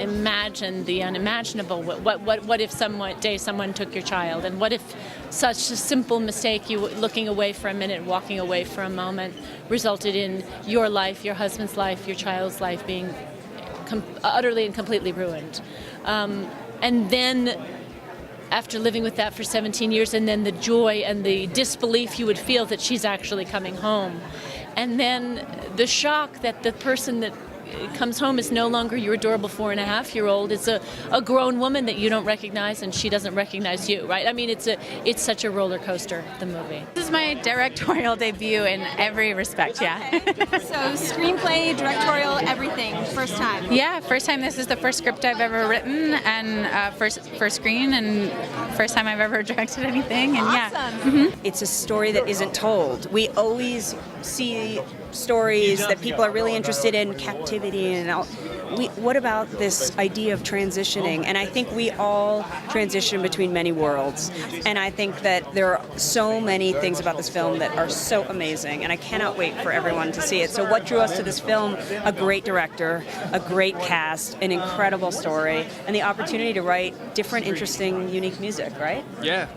imagine the unimaginable. What if one day someone took your child? And what if such a simple mistake, you looking away for a minute, walking away for a moment, resulted in your life, your husband's life, your child's life being utterly and completely ruined? And then, after living with that for 17 years, and then the joy and the disbelief you would feel that she's actually coming home. And then the shock that the person that comes home is no longer your adorable 4.5-year-old. It's a grown woman that you don't recognize, and she doesn't recognize you, right? I mean, it's such a roller coaster, the movie. This is my directorial debut in every respect, yeah. Okay. So screenplay, directorial, everything, first time. Yeah, first time. This is the first script I've ever written, and first screen, and first time I've ever directed anything, and awesome. yeah. Mm-hmm. It's a story that isn't told. We always see stories that people are really interested in, captivity and all. What about this idea of transitioning? And I think we all transition between many worlds. And I think that there are so many things about this film that are so amazing, and I cannot wait for everyone to see it. So what drew us to this film? A great director, a great cast, an incredible story, and the opportunity to write different, interesting, unique music, right? Yeah.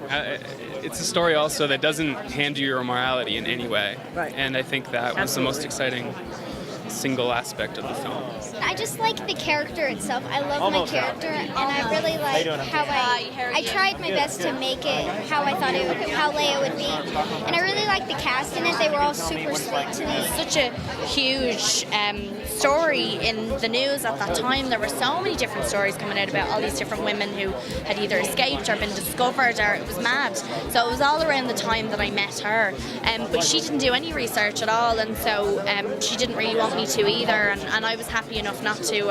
It's a story also that doesn't hand you your morality in any way. Right. And I think that was the most exciting single aspect of the film. I just like the character itself. I love my character, and I really like how I tried my best to make it how I thought how Leia would be. And I really like the cast in it. They were all super sweet to me. Such a huge story in the news at that time. There were so many different stories coming out about all these different women who had either escaped or been discovered, or it was mad. So it was all around the time that I met her. But she didn't do any research at all, and so she didn't really want me to either, and I was happy enough not to.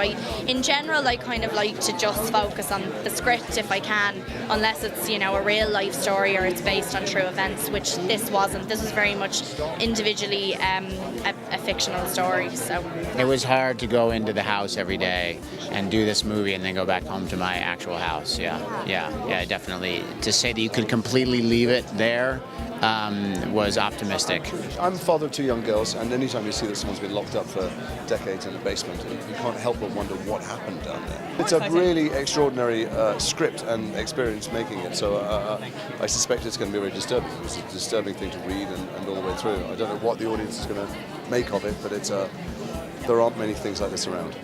In general, I kind of like to just focus on the script if I can, unless it's, you know, a real life story or it's based on true events, which this wasn't. This was very much individually a fictional story. So it was hard to go into the house every day and do this movie and then go back home to my actual house. Yeah, definitely. To say that you could completely leave it there was optimistic. I'm the father of 2 young girls, and anytime you see that someone's been locked up for decades in a basement, you can't help but wonder what happened down there. It's a really extraordinary script and experience making it, so I suspect it's going to be very disturbing. It's a disturbing thing to read and all the way through. I don't know what the audience is going to make of it, but there aren't many things like this around.